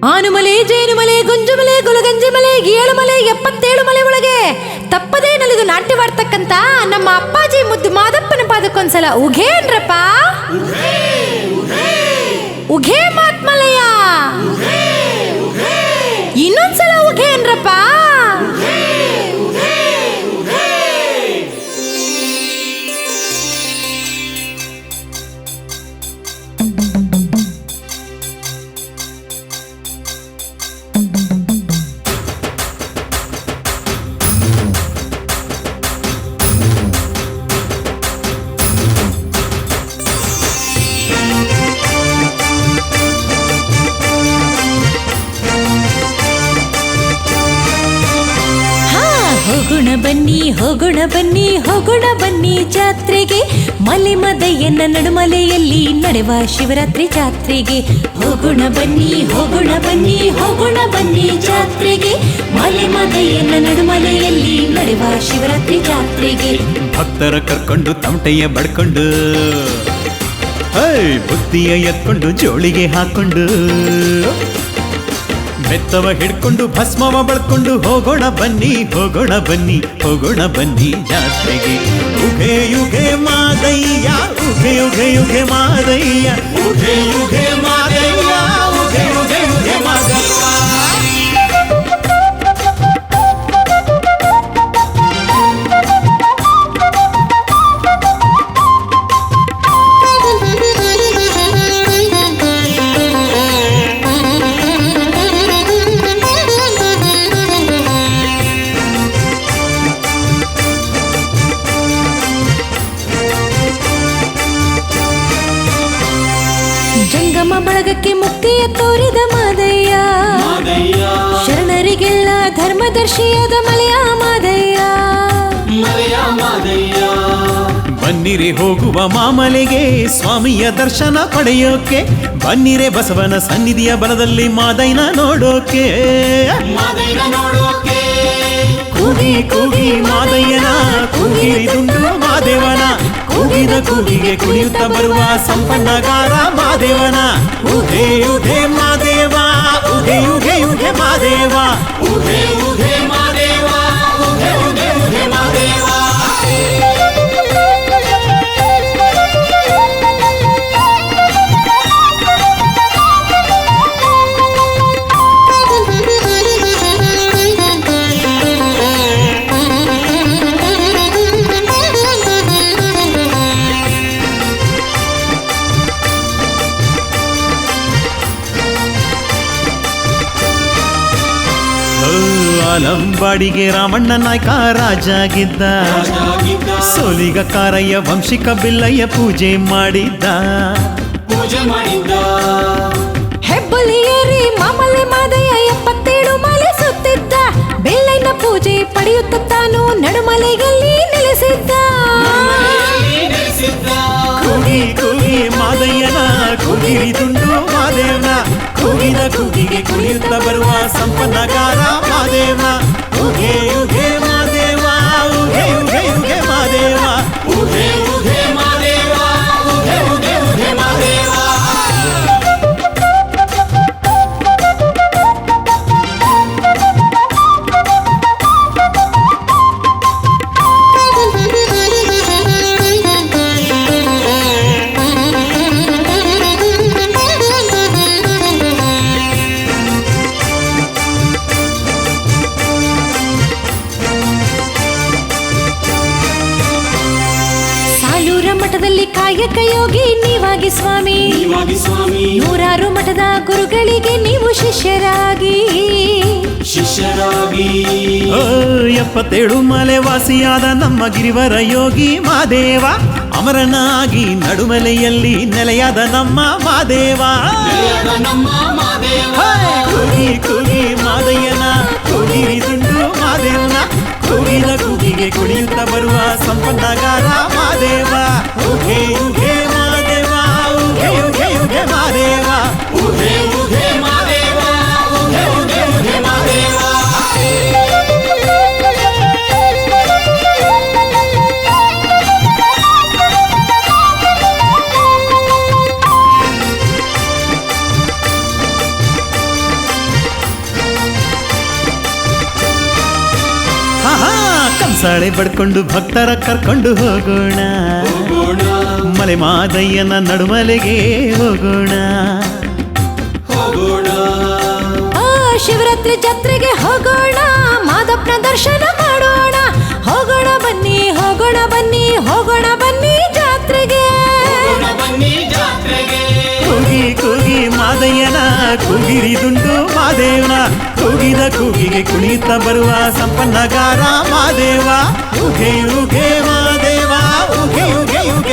ಆನುಮಲೆ ಜೇನುಮಲೆ ಗುಂಜುಮಲೆ ಗುಲಗಂಜಿಮಲೆ ಏಳುಮಲೆ 77 ಮಲೆ ಒಳಗೆ ತಪ್ಪದೇ ನಲಿದು ನಾಟ್ಯವಾಡ್ತಕ್ಕಂತ ನಮ್ಮ ಅಪ್ಪಾಜಿ ಮುದ್ದು ಮಾದಪ್ಪನ ಪಾದಕ್ಕೊಂದ್ಸಲ ಉಘೇ ಅನ್ರಪ್ಪ. ಉಘೇ ಮಾತ್ಮಲಯ್ಯ, ಇನ್ನೊಂದ್ಸಲ ಉಘೇ ಅನ್ರಪ್ಪ. ಹೋಗೋಣ ಬನ್ನಿ ಹೋಗೋಣ ಬನ್ನಿ ಜಾತ್ರೆಗೆ, ಮಲೆ ಮದಯ್ಯನ ನಡುಮಲೆಯಲ್ಲಿ ನಡೆವ ಶಿವರಾತ್ರಿ ಜಾತ್ರೆಗೆ. ಹೋಗೋಣ ಬನ್ನಿ ಹೋಗೋಣ ಬನ್ನಿ ಹೋಗೋಣ ಬನ್ನಿ ಜಾತ್ರೆಗೆ, ಮಲೆ ಮದಯ್ಯನ ನಡುಮಲೆಯಲ್ಲಿ ನಡೆವ ಶಿವರಾತ್ರಿ ಜಾತ್ರೆಗೆ. ಭಕ್ತರ ಕರ್ಕೊಂಡು ತಮಟೆಯ ಬಡ್ಕೊಂಡು ಬುದ್ಧಿಯ ಎತ್ಕೊಂಡು ಜೋಳಿಗೆ ಹಾಕೊಂಡು ಬೆತ್ತವ ಹಿಡ್ಕೊಂಡು ಭಸ್ಮವ ಬಳ್ಕೊಂಡು ಹೋಗೋಣ ಬನ್ನಿ ಹೋಗೋಣ ಬನ್ನಿ ಹೋಗೋಣ ಬನ್ನಿ ಜಾತ್ರೆಗೆ. ಉಘೆ ಯುಘೆ ಮಾದಯ್ಯ ಉಘೆ ಯುಘೆ ಯುಘೆ ಮಾದಯ್ಯ ಉಘೆ ಯುಘೆ ಮಾದಯ್ಯ ಉಘೆ ಯುಘೆ ಯುಘೆ ಮಾದಯ್ಯ. ಜಂಗಮ ಬಳಗಕ್ಕೆ ಮುಕ್ತಿಯ ತೋರಿದ ಮಾದಯ್ಯ, ಶರಣರಿಗೆಲ್ಲ ಧರ್ಮದರ್ಶಿಯಾದ ಮಲೆಯ ಮಾದಯ್ಯ. ಬನ್ನಿರೆ ಹೋಗುವ ಮಾಮಲೆಗೆ ಸ್ವಾಮಿಯ ದರ್ಶನ ಪಡೆಯೋಕೆ, ಬನ್ನಿರೆ ಬಸವನ ಸನ್ನಿಧಿಯ ಬಲದಲ್ಲಿ ಮಾದಯ್ಯನ ನೋಡೋಕೆ. ಕೂಗಿ ಕೂಗಿ ಮಾದಯ್ಯನ ಕೂಗಿರಿದುಂಡು ಮಾದೇವನ, ಕೂಗಿದ ಕೂಗಿಗೆ ಕುಣಿಯುತ್ತ ಬರುವ ಸಂಪನ್ನಗಾರ ಮಾದೇವನ. ಉಘೆ ಉಘೆ ಮಾದೇವ ಉಘೆ ಉಘೆ ಉಘೆ ಮಾದೇವ ಉಘೆ ಉಘೆ ಮಾದೇವ ಉಘೆ ಉಘೆ ಉಘೆ ಮಾದೇವ. ಆಲಂಬಾಡಿಗೆ ರಾಮಣ್ಣ ನಾಯ್ಕ ರಾಜಾಗಿದ್ದ, ಸೋಲಿಗ ಕಾರಯ್ಯ ವಂಶಿಕ ಬಿಲ್ಲಯ್ಯ ಪೂಜೆ ಮಾಡಿದ್ದ. ಹೆಬ್ಬಲಿಯೇರಿ ಮಾಮಲೆ ಮಾದಯ್ಯ 77 ಮಲೆ ಸುತ್ತಿದ್ದ, ಬೆಳ್ಳಯ್ಯನ ಪೂಜೆ ಪಡೆಯುತ್ತ ತಾನು ನಡುಮಲೆಯಲ್ಲಿ ನೆಲೆಸಿದ್ದ. ಕೂಗಿ ಕೂಗಿ ಮಾದಯ್ಯನ ಕೂಗಿರಿದುಂಡು ಮಾದೇವನ, ಕೂಗಿದ ಕೂಗಿಗೆ ಕುಣಿಯುತ್ತ ಬರುವ ಸಂಪನ್ನಗಾರ ಮಾದೇವ. ಉಘೆ ಉಘೆ ಮಾದೇವ ಉಘೆ ಉಘೆ ಉಘೆ ಮಾದೇವ ಉಘೆ ಉಘೆ ಮಾದೇವ ಉಘೆ ಉಘೆ ಉಘೆ ಮಾದೇವ. ಮಠದಲ್ಲಿ ಕಾಯಕ ಯೋಗಿ ನೀವಾಗಿ ಸ್ವಾಮಿ, ನೂರಾರು ಮಠದ ಗುರುಗಳಿಗೆ ನೀವು ಶಿಷ್ಯರಾಗಿ 77 ಮಲೆ ವಾಸಿಯಾದ ನಮ್ಮ ಗಿರಿವರ ಯೋಗಿ ಮಾದೇವ, ಅಮರನಾಗಿ ನಡುಮಲೆಯಲ್ಲಿ ನೆಲೆಯಾದ ನಮ್ಮ ಮಾದೇವ. ಕೂಗಿ ಕೂಗಿ ಮಾದಯ್ಯನ ಕೂಗಿರಿದುಂಡು ಮಾದೇವನ, ಕೂಗಿದ ಕೂಗಿಗೆ ಕುಣಿಯುತ್ತ ಬರುವ ಸಂಪನ್ನಗಾರ ಮಾದೇವ. ಉಘೆ ಉಘೆ ಮಾದೇವ ಉಘೆ ಉಘೆ ಉಘೆ ಮಾದೇವ ಉಘೆ ಉಘೆ ಮಾದೇವ ಉಘೆ ಉಘೆ ಉಘೆ ಮಾದೇವ. ದಾಸಾಳೆ ಬಡ್ಕೊಂಡು ಭಕ್ತರ ಕರ್ಕೊಂಡು ಹೋಗೋಣ ಮಲೆ ಮಾದಯ್ಯನ ನಡುಮಲೆಗೆ ಹೋಗೋಣ ಆ ಶಿವರಾತ್ರಿ ಜಾತ್ರೆಗೆ ಹೋಗೋಣ ಮಾದಪ್ಪನ ದರ್ಶನ ಮಾಡೋಣ ಹೋಗೋಣ ಬನ್ನಿ ಹೋಗೋಣ ಬನ್ನಿ ಹೋಗೋಣ ಬನ್ನಿ ಜಾತ್ರೆಗೆ ಕೂಗಿ ಕೂಗಿ ಮಾದಯ್ಯನ ಕೂಗಿರಿದುಂಡು ಮಾದೇವನ ಕೂಗಿದ ಕೂಗಿಗೆ ಕುಣಿತ ಬರುವ ಸಂಪನ್ನಗಾರ ಮಾದೇವ ಉಗೆ ಉಗೆ ಮಾದೇವ ಉಗೆ ಉಗೆ ಉಗೆ